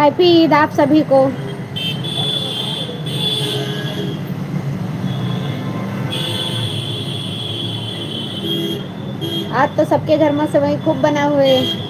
Happy Eid आप सभी को। आज तो सबके घर में सेवई खूब बना हुए है।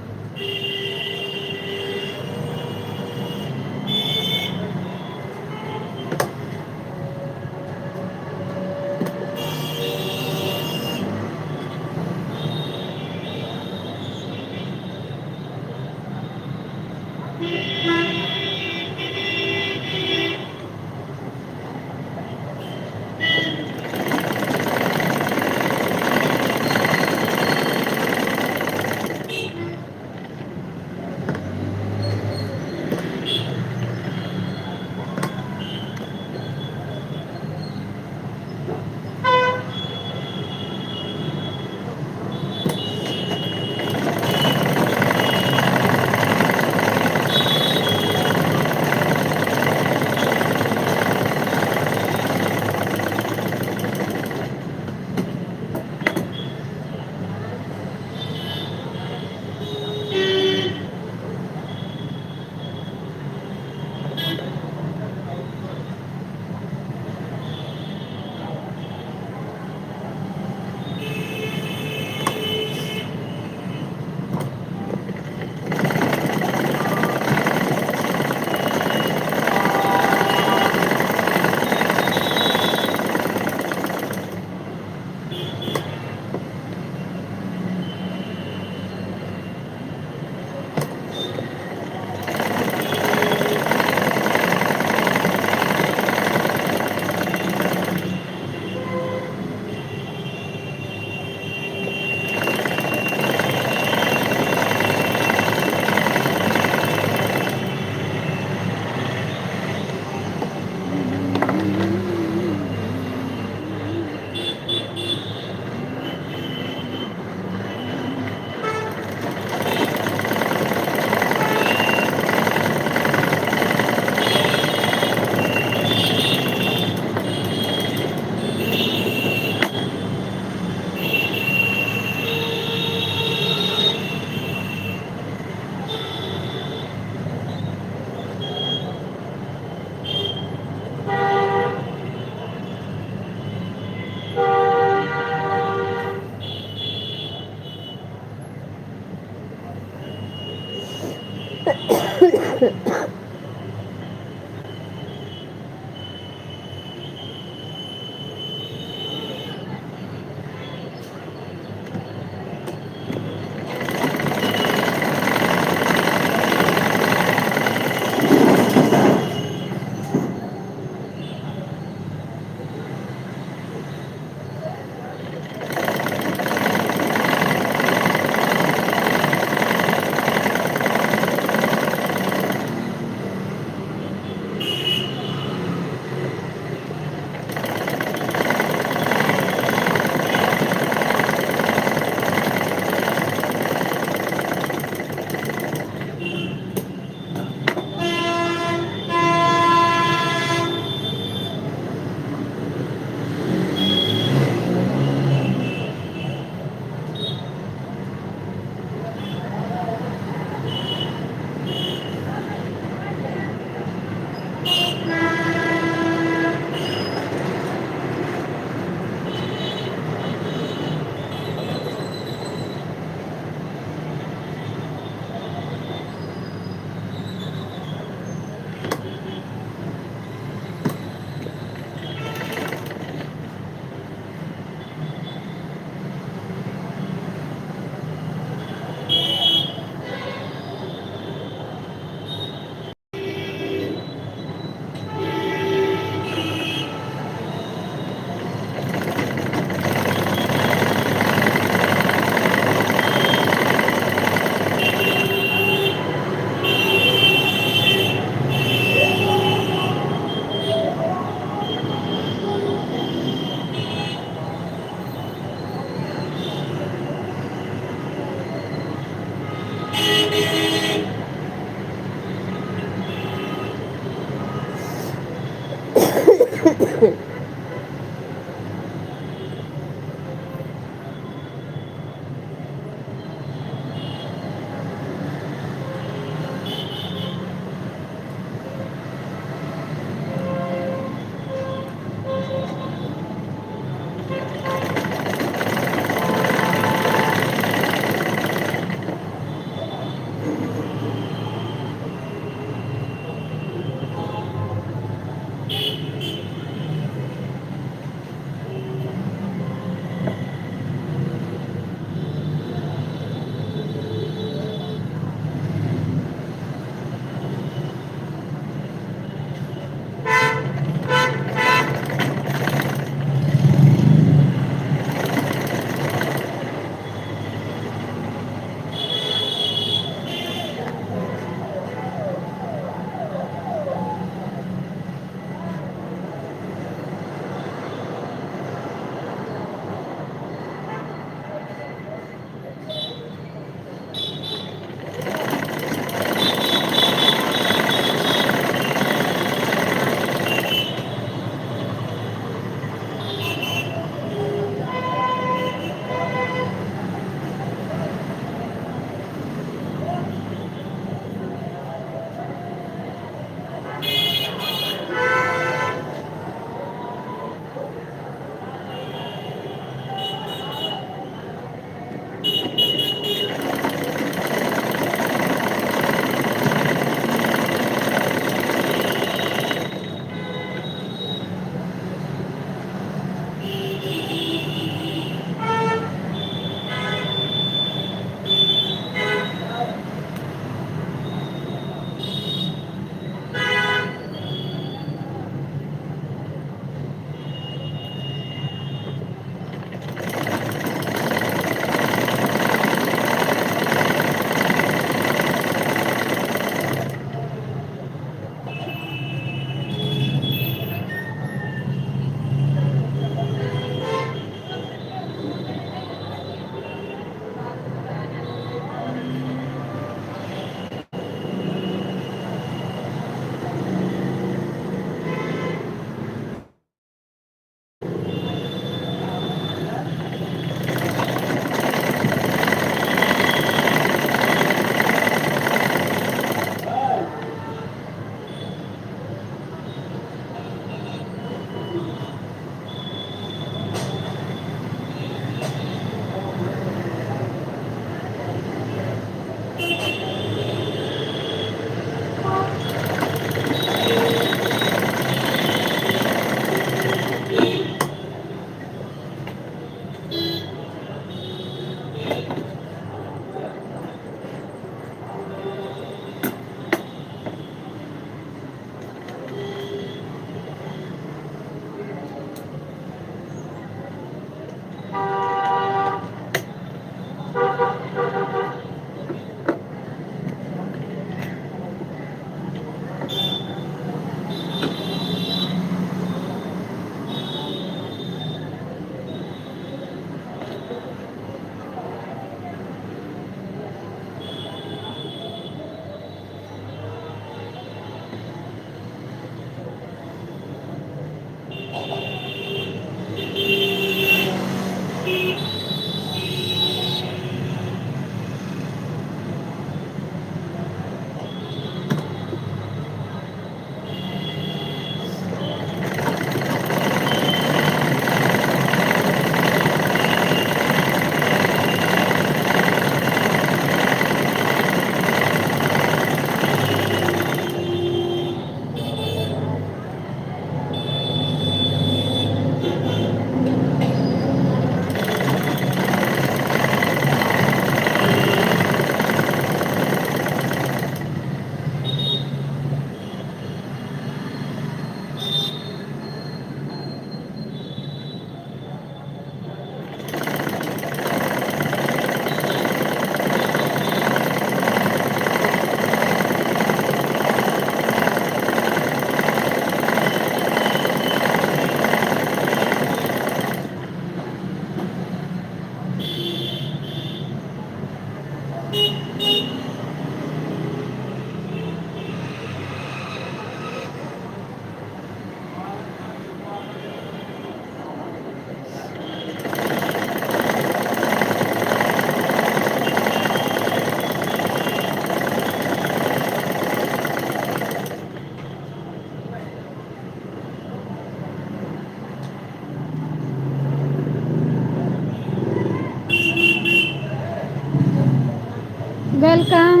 Welcome.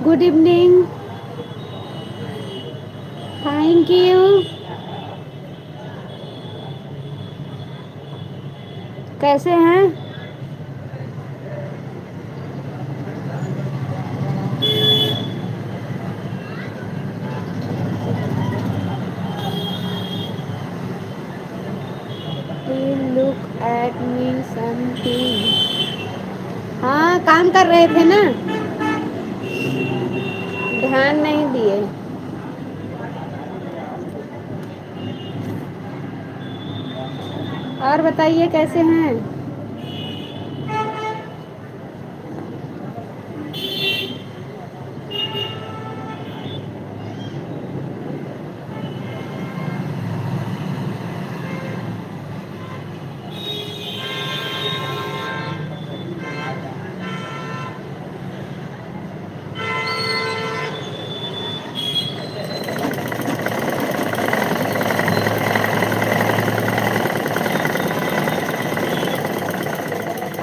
Good evening. Thank you. कैसे हैं? Look at me something. हाँ, काम कर रहे थे ना, ध्यान नहीं दिए। और बताइए कैसे हैं?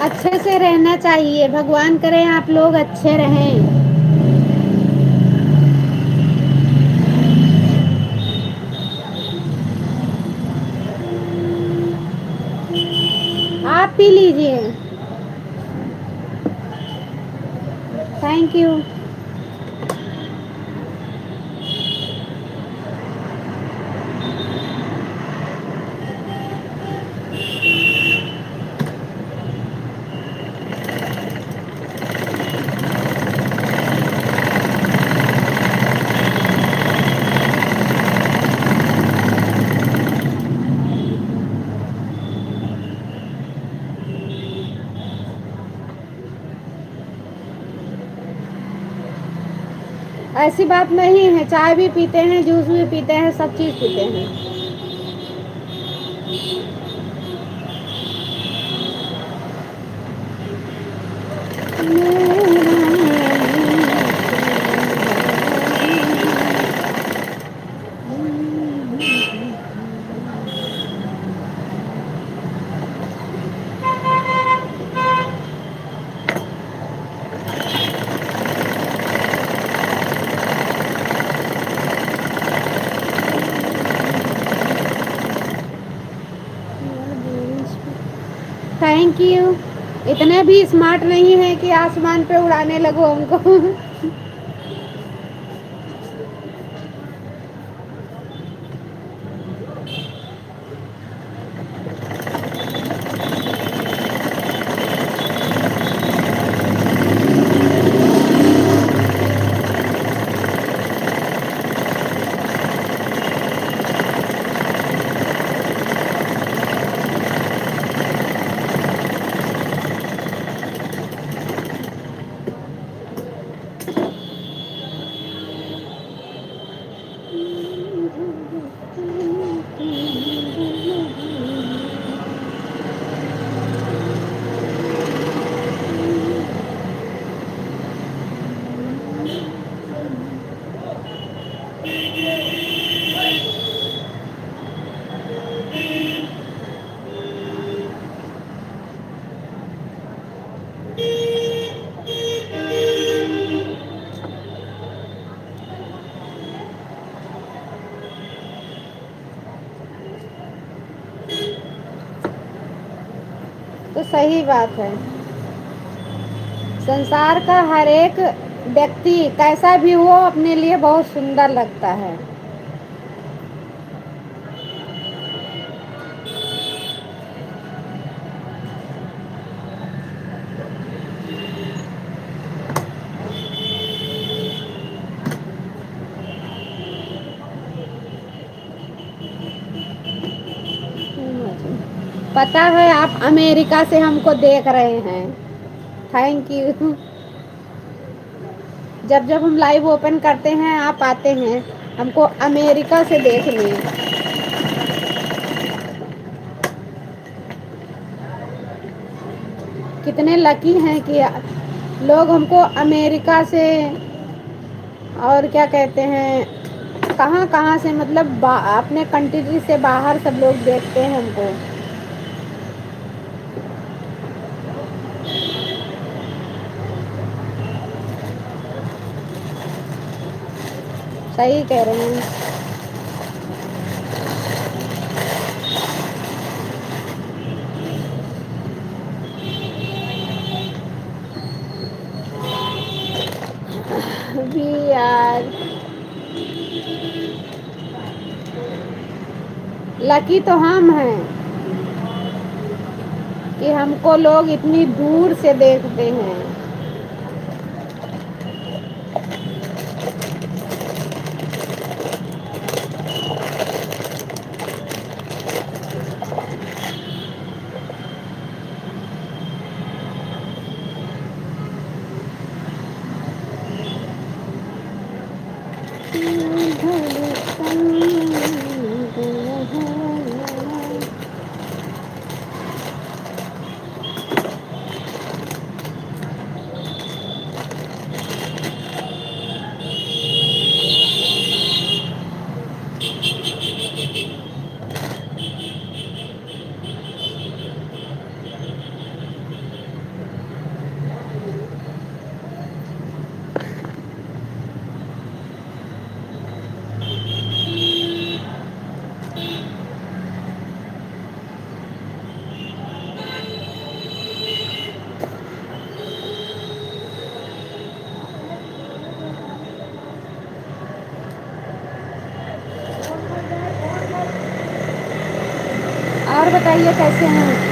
अच्छे से रहना चाहिए, भगवान करे आप लोग अच्छे रहें। आप पी लीजिए। Thank you. ऐसी बात नहीं है, चाय भी पीते हैं, जूस भी पीते हैं, सब चीज़ पीते हैं। Thank you. इतने भी स्मार्ट नहीं है कि आसमान पे उड़ाने लगो हमको। तो सही बात है। संसार का हर एक व्यक्ति कैसा भी हो अपने लिए बहुत सुंदर लगता है। पता है आप अमेरिका से हमको देख रहे हैं। Thank you. जब जब हम लाइव ओपन करते हैं आप आते हैं हमको अमेरिका से देखने। कितने लकी हैं कि लोग हमको अमेरिका से और क्या कहते हैं कहाँ कहाँ से मतलब अपने कंट्री से बाहर सब लोग देखते हैं हमको। सही कह रहे हैं। भी यार लकी तो हम हैं कि हमको लोग इतनी दूर से देखते हैं। और बताइए कैसे हैं।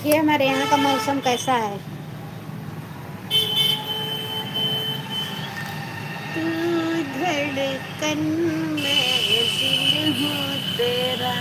देखिए हमारे यहाँ का मौसम कैसा है। तू धड़कन में दिल हूँ तेरा।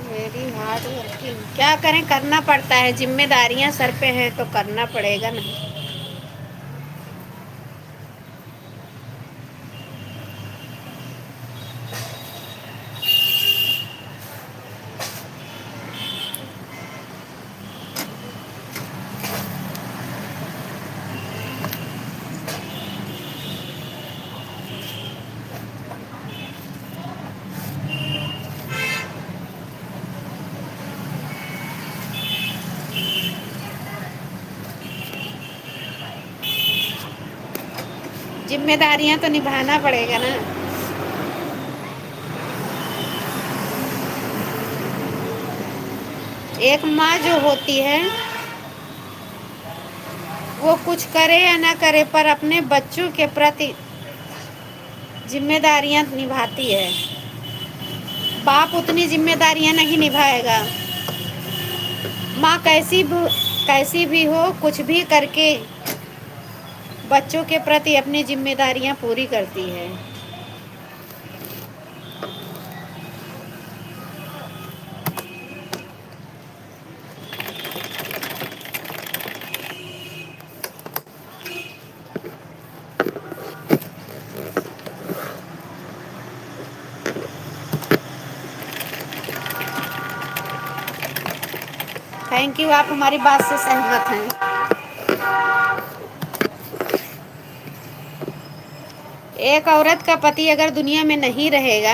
वेरी हार्ड वर्किंग, क्या करें, करना पड़ता है, जिम्मेदारियां सर पे हैं तो करना पड़ेगा ना। जिम्मेदारियां तो निभाना पड़ेगा ना। एक माँ जो होती है वो कुछ करे या ना करे पर अपने बच्चों के प्रति जिम्मेदारियां निभाती है। बाप उतनी जिम्मेदारियां नहीं निभाएगा। माँ कैसी भी हो, कुछ भी करके बच्चों के प्रति अपनी जिम्मेदारियां पूरी करती है। थैंक यू, आप हमारी बात से सहमत हैं। एक औरत का पति अगर दुनिया में नहीं रहेगा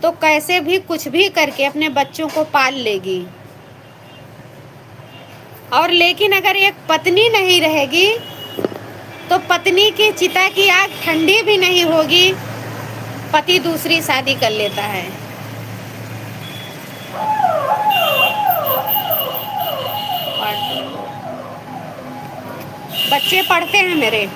तो कैसे भी कुछ भी करके अपने बच्चों को पाल लेगी। और लेकिन अगर एक पत्नी नहीं रहेगी तो पत्नी की चिता की आग ठंडी भी नहीं होगी, पति दूसरी शादी कर लेता है। बच्चे पढ़ते हैं मेरे।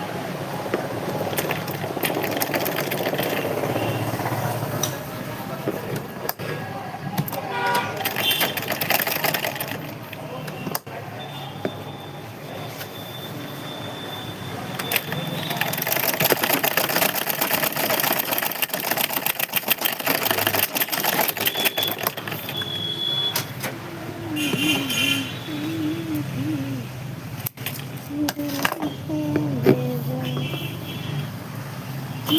जो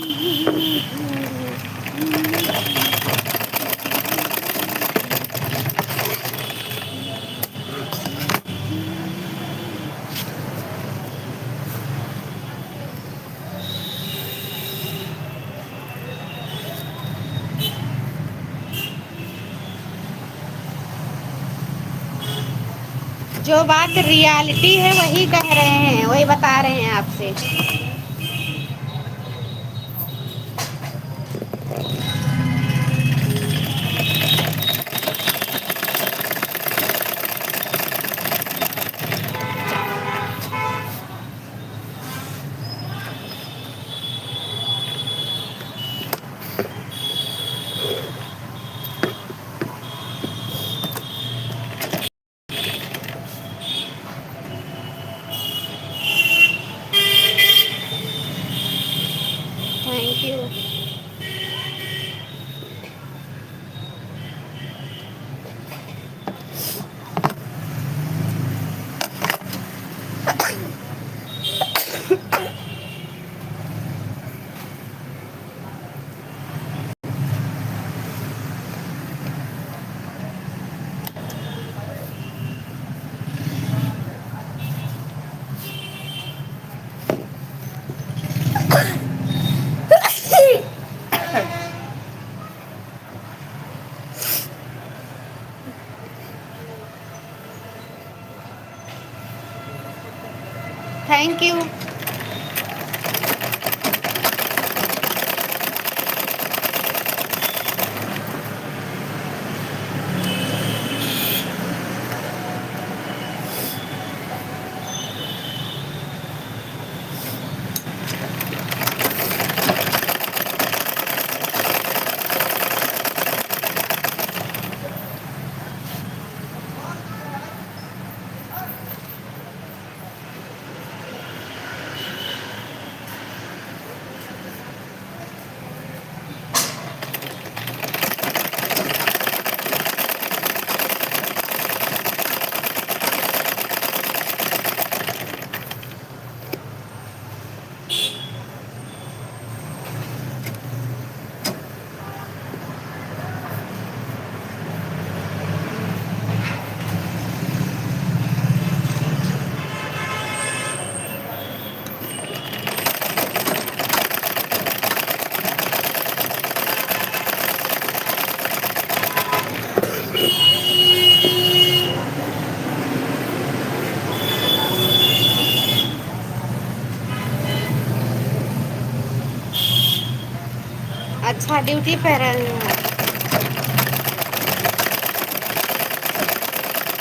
बात रियलिटी है वही कह रहे हैं, वही बता रहे हैं आपसे। Thank you. Thank you. अच्छा, ड्यूटी पे रहे हैं।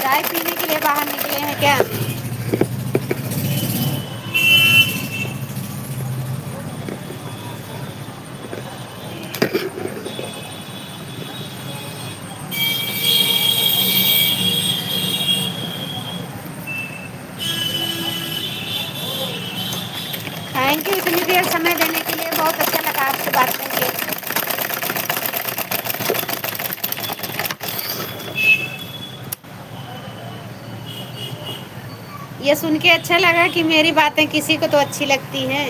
चाय पीने के लिए बाहर निकले हैं क्या? थैंक यू इतनी देर समय देने के लिए, बहुत अच्छा लगा आपसे बात करके। ये सुन के अच्छा लगा कि मेरी बातें किसी को तो अच्छी लगती हैं।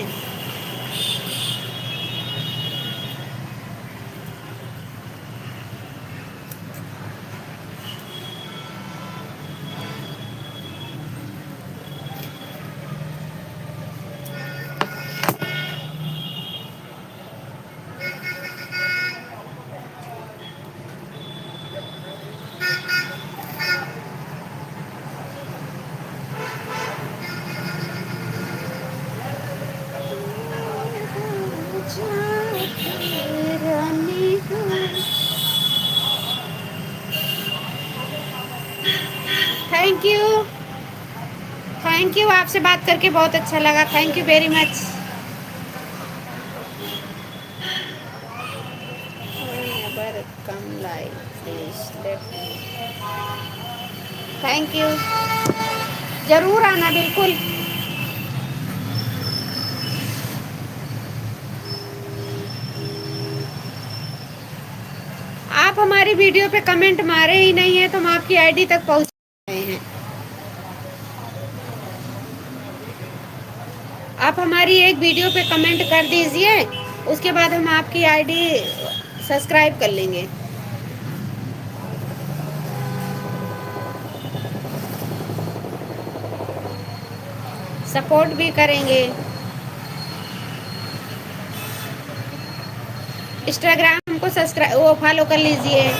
Thank you. थैंक यू, आपसे बात करके बहुत अच्छा लगा। Thank you very much. Thank you, ज़रूर आना बिल्कुल। आप हमारी वीडियो पे कमेंट मारे ही नहीं है तो हम आपकी आईडी तक पहुंच रहे हैं। आप हमारी एक वीडियो पे कमेंट कर दीजिए, उसके बाद हम आपकी आईडी सब्सक्राइब कर लेंगे। सपोर्ट भी करेंगे। इंस्टाग्राम हमको सब्सक्राइब वो फॉलो कर लीजिए।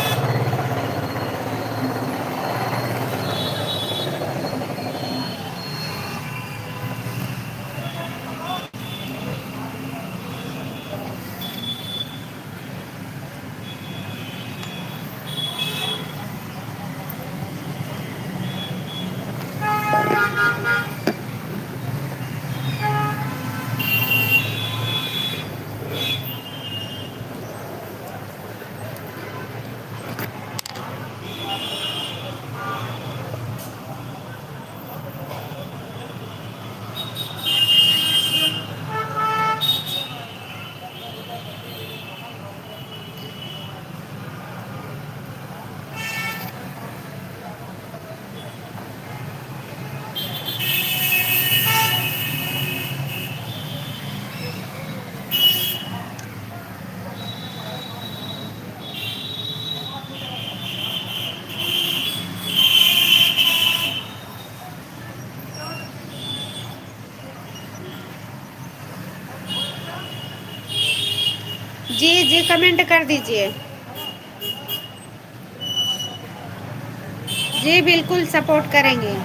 जी जी, कमेंट कर दीजिए। जी बिल्कुल सपोर्ट करेंगे।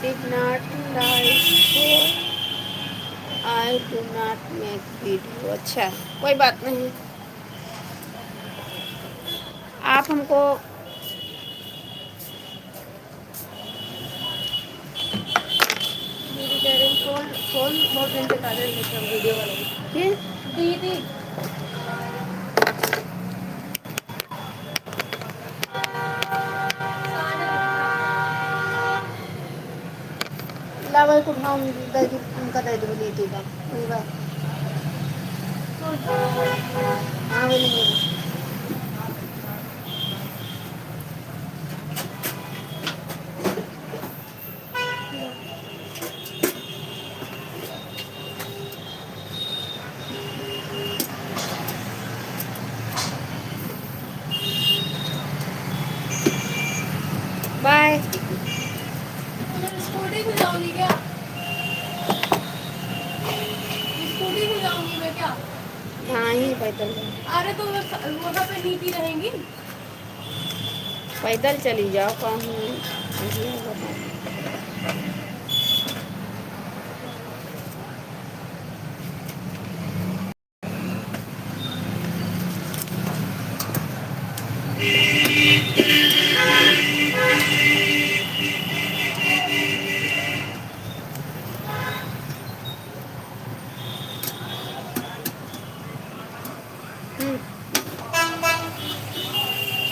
Did not like so I do not make video। अच्छा, कोई बात नहीं। आप हमको दीदी कह रही फोन फोन बहुत दिन से काले वीडियो वाले दीदी लावा को उठाओ, उनका दे दो दीदी का कोई बात। हाँ बोलेंगे। बाय। स्कूटी से जाऊंगी क्या? स्कूटी से जाऊंगी मैं क्या? हाँ ही पैदल। अरे तो वहाँ पे नीति रहेंगी। पैदल चली जाओ कहीं।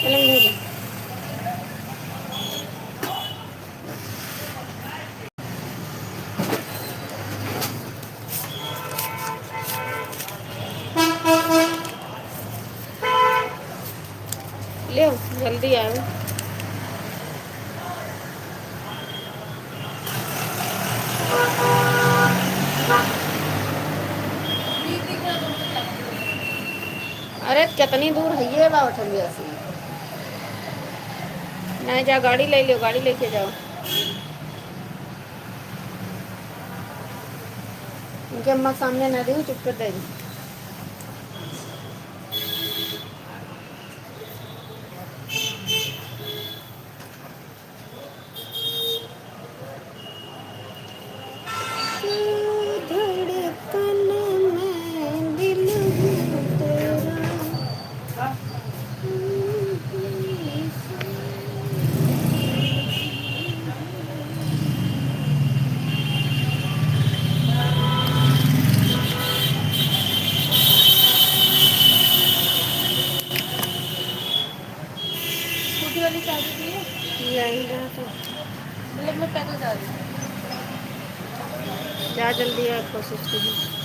चलेंगे। ले जल्दी आओ। अरे कितनी दूर है ये बात से नहीं जा, गाड़ी ले लो, गाड़ी लेके जाओ। उनके अम्मा सामने ना दी चुप कर दे। जल्दी आप कोशिश कीजिए।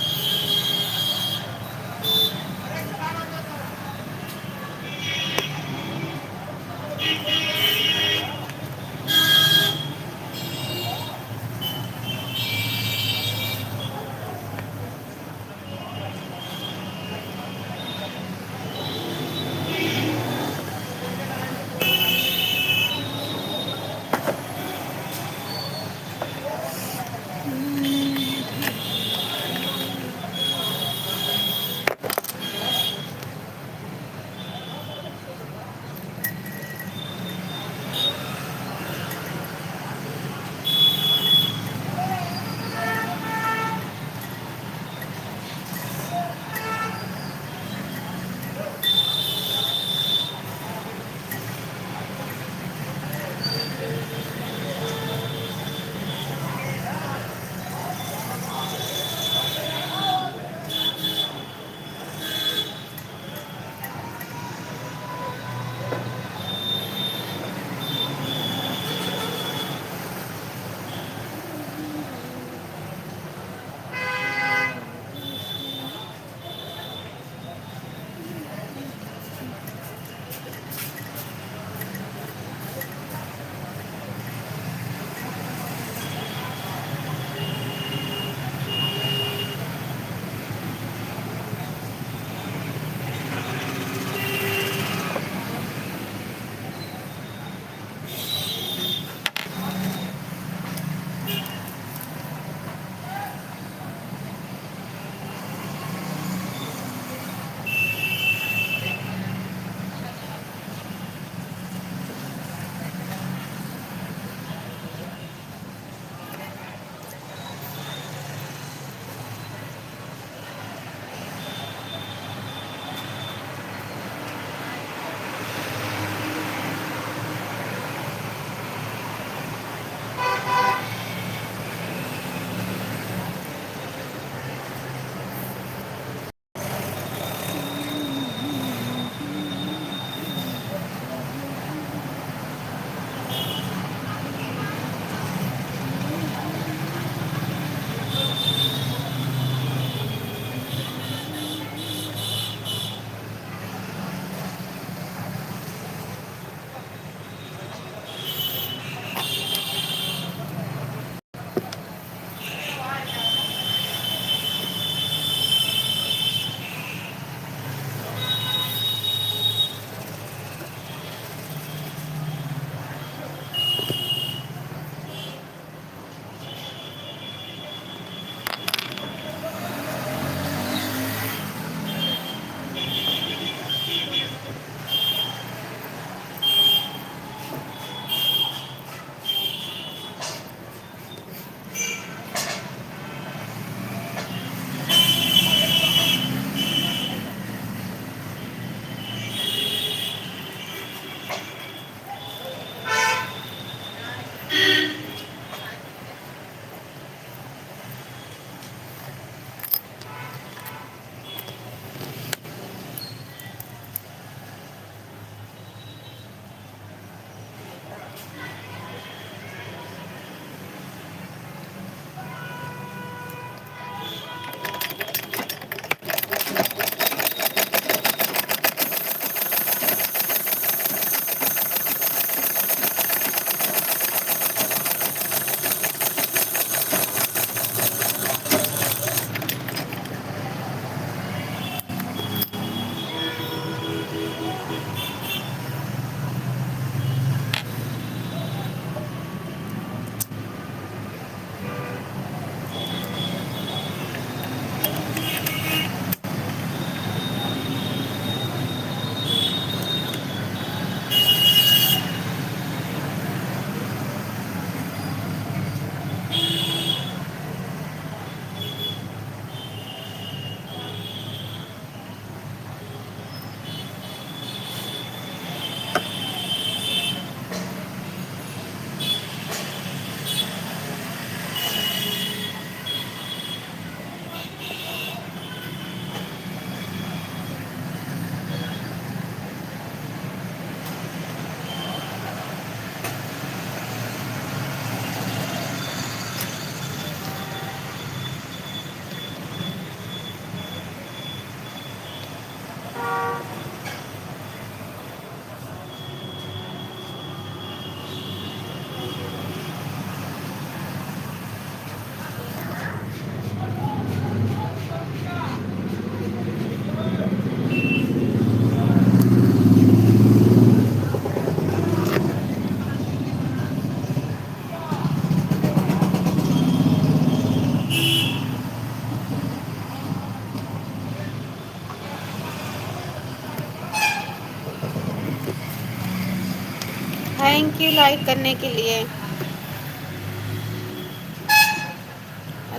थैंक यू लाइक करने के लिए।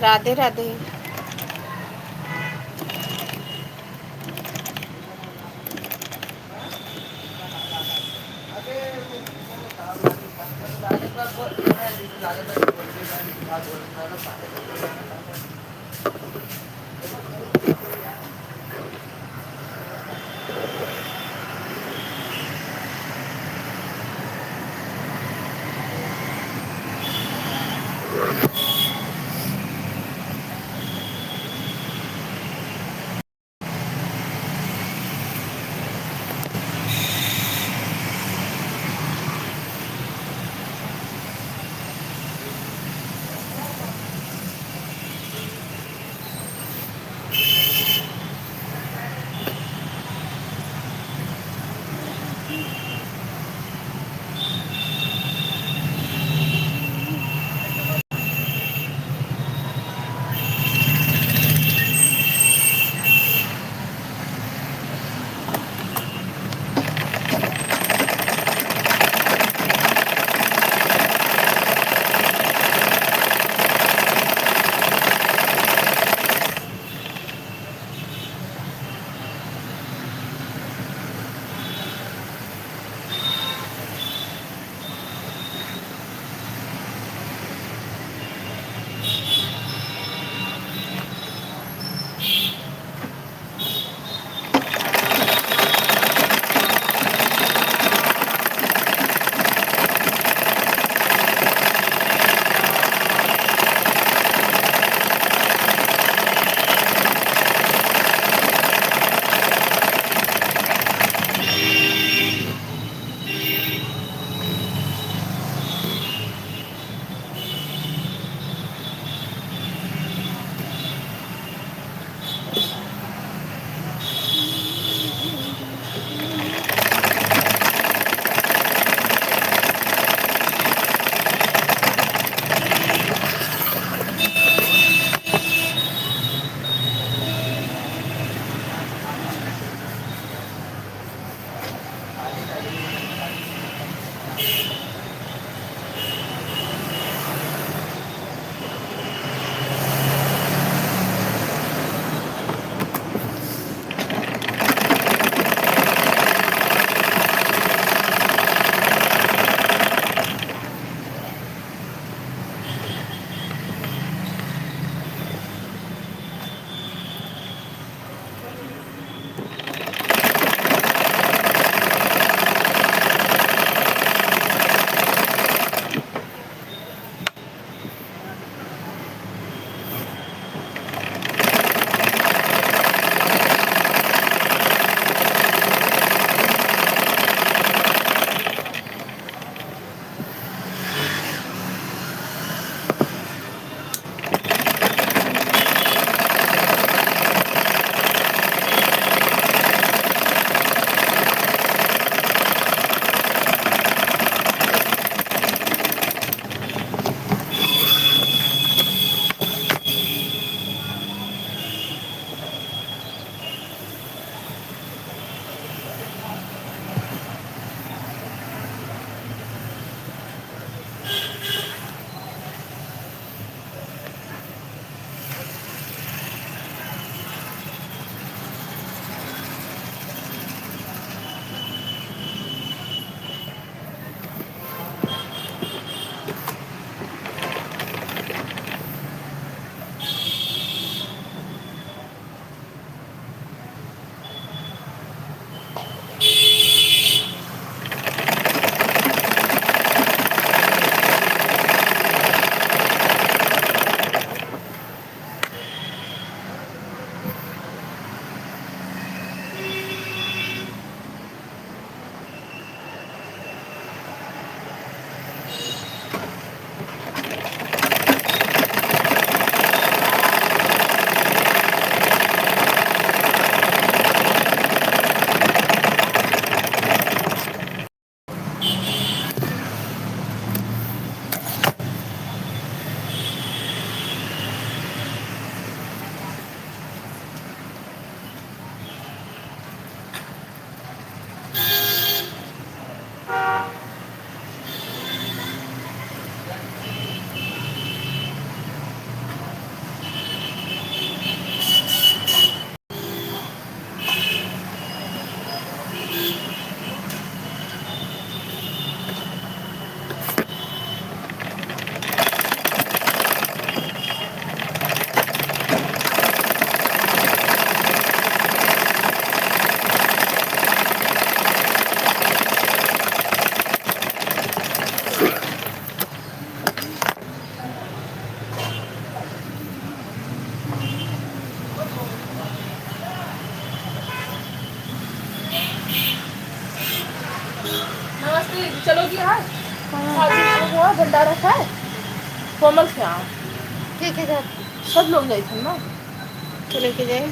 राधे राधे। चलोगी हाँ कहाँ? हुआ भंडारा खाए कोमल से यहाँ ठीक है जा सब लोग गए थे ना तो लेके जाए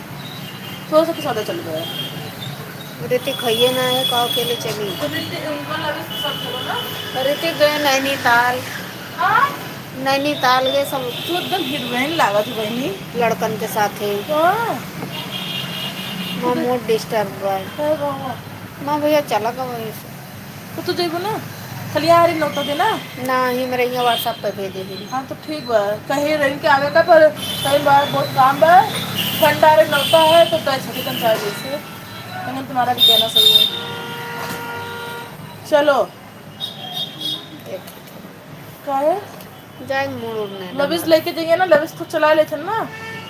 थोड़ा सा सौदा चल गया ऋतिक खाइए ना है काव के लिए चली तो सब चलो ना ऋतिक गए नैनीताल हाँ नैनीताल गए सब तो एकदम हीरोइन लगा थी बहनी लड़कन के साथ है हाँ माँ मूड डिस्टर्ब हुआ है है बाबा माँ भैया चला गया वहीं से तो तू देखो ना खाली आ रही नौता देना ना ही मेरे यहाँ व्हाट्सएप पे भेजे भी हाँ तो ठीक बा कहीं रही के आगे का पर कई बार बहुत काम बा भंडारे नौता है तो पैसा भी कम चाहिए जैसे लेकिन तुम्हारा भी कहना सही है चलो क्या है जाए मूड उड़ने लविश लेके जाइए ना लविश तो चला लेते ना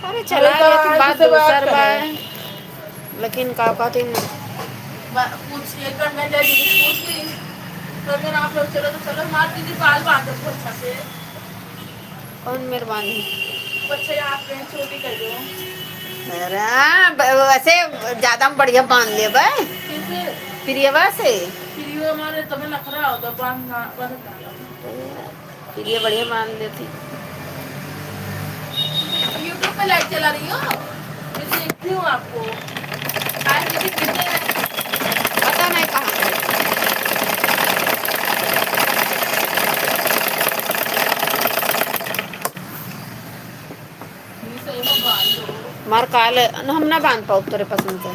अरे चला गया कि बात से बात दूसर बा करें। लेकिन का कहती न पूछ ये कर मैं डैडी से पूछ ली तो अगर आप लोग चलो तो चलो मार दीजिए बाल बांध दो अच्छा से कौन मेहरबानी बच्चे आप पे छोटी कर दो अरे वैसे ज्यादा बढ़िया बांध ले भाई कैसे प्रियवा से फिर ये हमारे तब नखरा होता बांध प्रिय बढ़िया बांध लेती यूट्यूब पे लाइट चला रही हो मैं देखती हूँ आपको आज किसी कितने पता नहीं कहाँ मार काल हम ना बांध पाओ तेरे पसंद से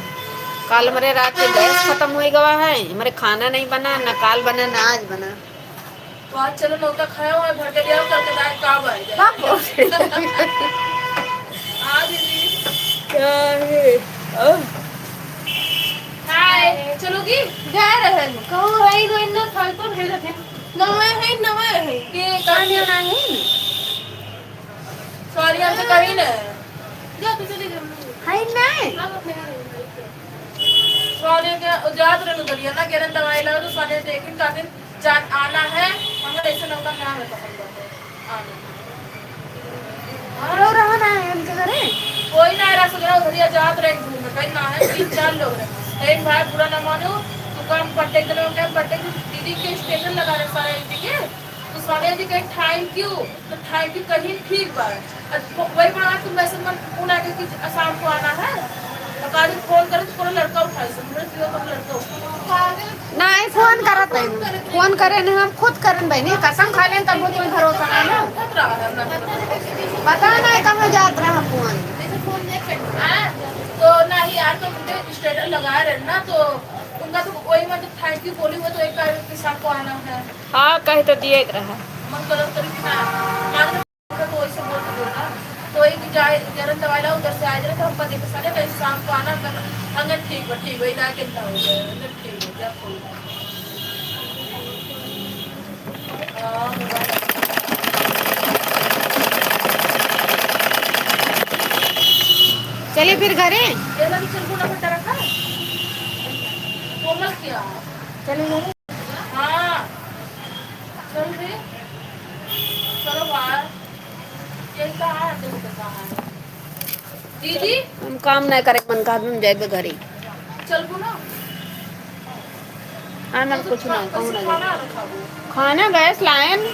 काल हमारे रात के गैस खत्म हो गवा है हमारे खाना नहीं बना ना काल बना ना आज बना तो आज चलो नौका खाया हुआ है भर के लिया करके दाएं कहाँ बन जाए आज क्या है हाय चलोगी जा रहे हैं कहाँ है कोई ना खाल तो भेज थे नवे है के कहानी नहीं सॉरी हमसे कहीं ना जा तू चली जा है नहीं सोने के उजात रंग दलिया ना गेरन दवाई लगा तो सोने देखें का दिन जान आना है हमें ऐसे नौका नाम है पसंद आने और रहना है उनके घरे कोई ना रहा सगरा उधरिया जात रहे घूम में कहीं ना है 3-4 लोग रहे एक भाई पूरा ना मानो तो काम पट्टे के लोग क्या पट्टे की दीदी के स्टेशन लगा रहे सारे दीदी के तो सोनिया जी कहीं थैंक यू तो थैंक यू कहीं ठीक बात वही बना तुम वैसे मन फोन आके कि शाम को आना है तो काजी फोन करे तो पूरा लड़का उठाई समझ लियो तो लड़का उठाई नहीं फोन करत है फोन करे नहीं हम खुद करन बहनी कसम खा लें तब कोई भरोसा नहीं ना खत रहा है अपना पता नहीं कब जात रहा फोन जैसे फोन देख तो ना ही यार तो मुझे स्टेटस लगाया रहे ना तो उनका तो वही मतलब थैंक यू बोली हुआ तो एक कार्य के साथ को आना है हाँ कह तो दिए रहा मन गलत तरीके ना मान तो वैसे बोलते बोलना तो एक जाए जरन दवाई ला उधर से आए जरा तो हम पति के साथ कहीं शाम को आना कर अगर ठीक वही ना कितना हो गया ठीक हो गया कोई चलिए फिर घरे ये ना चल गुना फटा रखा कोमल क्या चलिए घरे हाँ चल रे चलो बाहर ये कहाँ है देखो कहाँ है दीदी हम काम नहीं करे मन का हम जाए घरे चल गो ना आना कुछ ना कहूँ ना खाना रखा वो खाना गैस लायन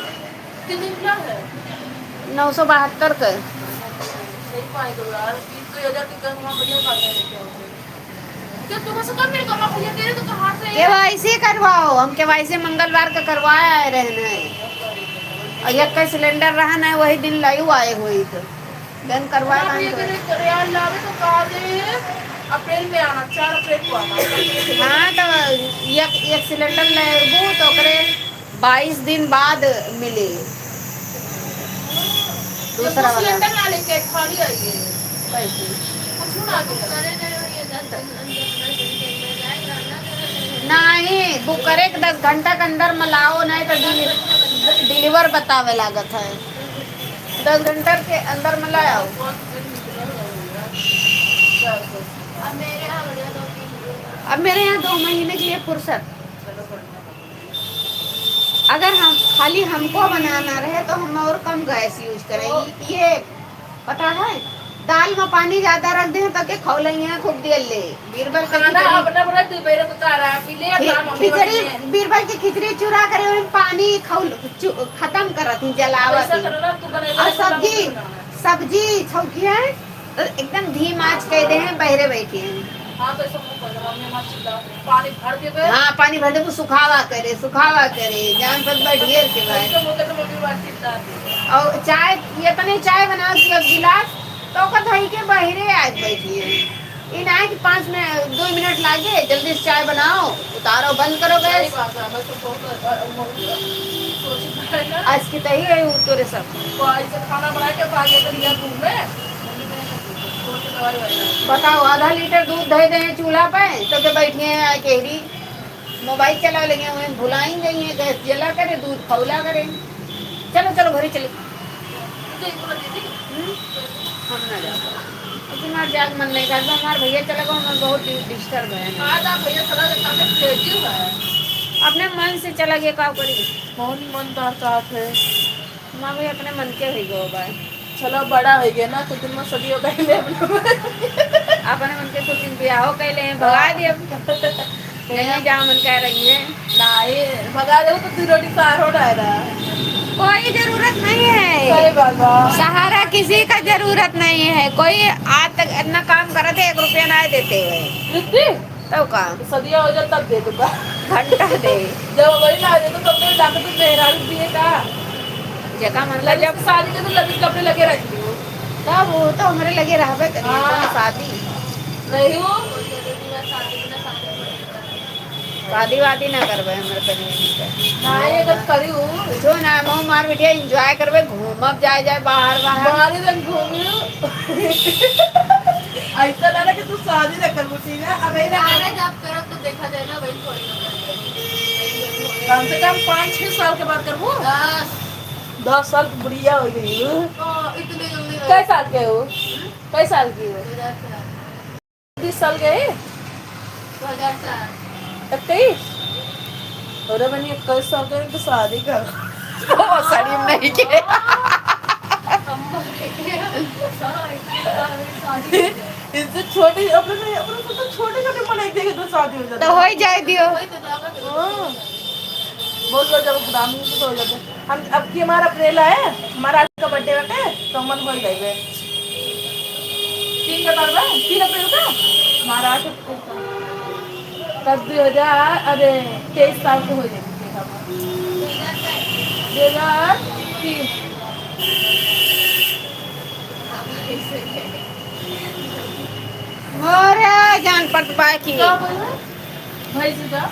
कितने का है 972 का नहीं पाएगा यार 2000 की कम वहाँ बढ़िया खाते हैं क्या तुम ऐसा कब मेरे कमा भैया तेरे तो कहाँ से केवाईसी करवाओ हम केवाईसी मंगलवार का करवाया है रहना है और एक का सिलेंडर रहा ना वही दिन लायू आए हुई तो दिन करवाया यार लावे तो कहा दे अप्रैल में आना 4 अप्रैल को आना हाँ तो एक सिलेंडर लेबू तो करे 22 दिन बाद मिले दूसरा वाला सिलेंडर ना लेके खाली आइए पैसे कुछ ना नहीं बुक करे 10 घंटा के अंदर मलाओ नहीं तो डिलीवर बतावे लागत है 10 घंटा के अंदर मलाओ अब मेरे यहाँ 2 महीने के लिए फुर्सत अगर हम खाली हमको बनाना रहे तो हम और कम गैस यूज करें ये पता है दाल में पानी ज्यादा रख दे तो के खौल है खूब दियल ले। बीरबल का खाना अपना बड़ा तू बेरे बता रहा है पीले अपना मम्मी खिचड़ी, बीरबल की खिचड़ी चूरा करे और पानी खौल खत्म करत जलावत। ऐसा करो ना तू बने और सब्जी सब्जी छौकी है तो एकदम धीम आंच कह दे हैं बहरे बैठे हैं। हां तो सब को मम्मी मत चिल्ला पानी भर के बे। हां पानी भर दे वो सुखावा करे जान पर ढेर के बाद तो मोटे तो मम्मी बात चिल्ला और चाय ये तो नहीं चाय बना दी अब गिलास तो का धई के बहरे आज बैठी है। इन आए कि 5 मिनट 2 मिनट लागे जल्दी से चाय बनाओ उतारो बंद करो गैस। आज की तही है तोरे सब खाना बना के भागे तो लिया दूध में बताओ आधा लीटर दूध दे दे चूल्हा पे तो के बैठिए केहरी मोबाइल चला लेंगे वहीं भुलाई गई है गैस जला करे दूध खौला करे। चलो चलो घरे चले हम ना जाओ तुम्हारा जाग मन नहीं करता हमारे भैया चला गो हम बहुत डिस्टर्ब है। अपने मन से चला गया का करी कौन मन दाता है माँ भी अपने मन के ही गो बाय चलो बड़ा हो गया ना तो दिन में सदी हो गई अपने मन के कुछ दिन ब्याह कैले भगा दिए नहीं जा मन कह रही है नहीं भगा दे तो 2 रोटी सार हो रहा कोई जरूरत नहीं है। सही बाबा सहारा किसी का जरूरत नहीं है। कोई आज तक इतना काम करे थे 1 रुपया ना देते कितनी तो का सदिया हो जाए तब दे दूंगा घंटा दे जब वही ना दे तो तब तो जाकर तुम मेहरान दिए का जगह मतलब जब शादी के तो लगे कपड़े लगे रखती हूँ तब वो तो हमारे लगे रहबे करिए हाँ। शादी नहीं हूँ शादी वादी ना करबे हमरे कहीं नहीं अगर करी हूँ जो ना मोह मार बिटिया एंजॉय करबे घूमब जाए बाहर बाहर दिन घूमी ऐसा ना कि तू शादी ना कर मुझी ना अबे ना जब करो तो देखा जाए ना वही थोड़ी कम से कम 5-6 साल के बाद करबो 10 साल की बुढ़िया हो गई हूँ इतने जल्दी कै साल के हो कै साल की हो 30 साल के 2004 21 और बनी 21 साल के तो शादी कर सड़ी नहीं के इससे छोटी अपने तो छोटे पढ़ाई देखे तो शादी हो जाती तो हो ही जाए दियो बहुत लोग जब ग्रामीण तो हो जाते हम अब की हमारा अप्रैल है हमारा आज का बर्थडे बटे तो मन हो जाएगा 3 का तारीख 3 अप्रैल का हमारा 8 2000 अरे 23 साल को हो जाएगी 2003 मोरे जान पट पाए की भाई जी का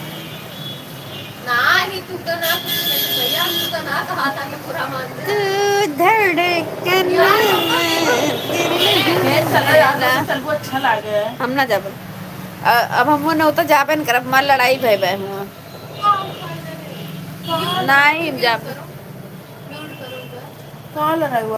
नहीं तू तो ना कुछ नहीं भैया तू तो ना कहा था कि पूरा मान ले तू धड़कन चला जाता चल वो अच्छा लगे हम ना जब अब हम न तो जाबे न करब मार लड़ाई भई बे हम नहीं जब कहाँ लड़ाई हुआ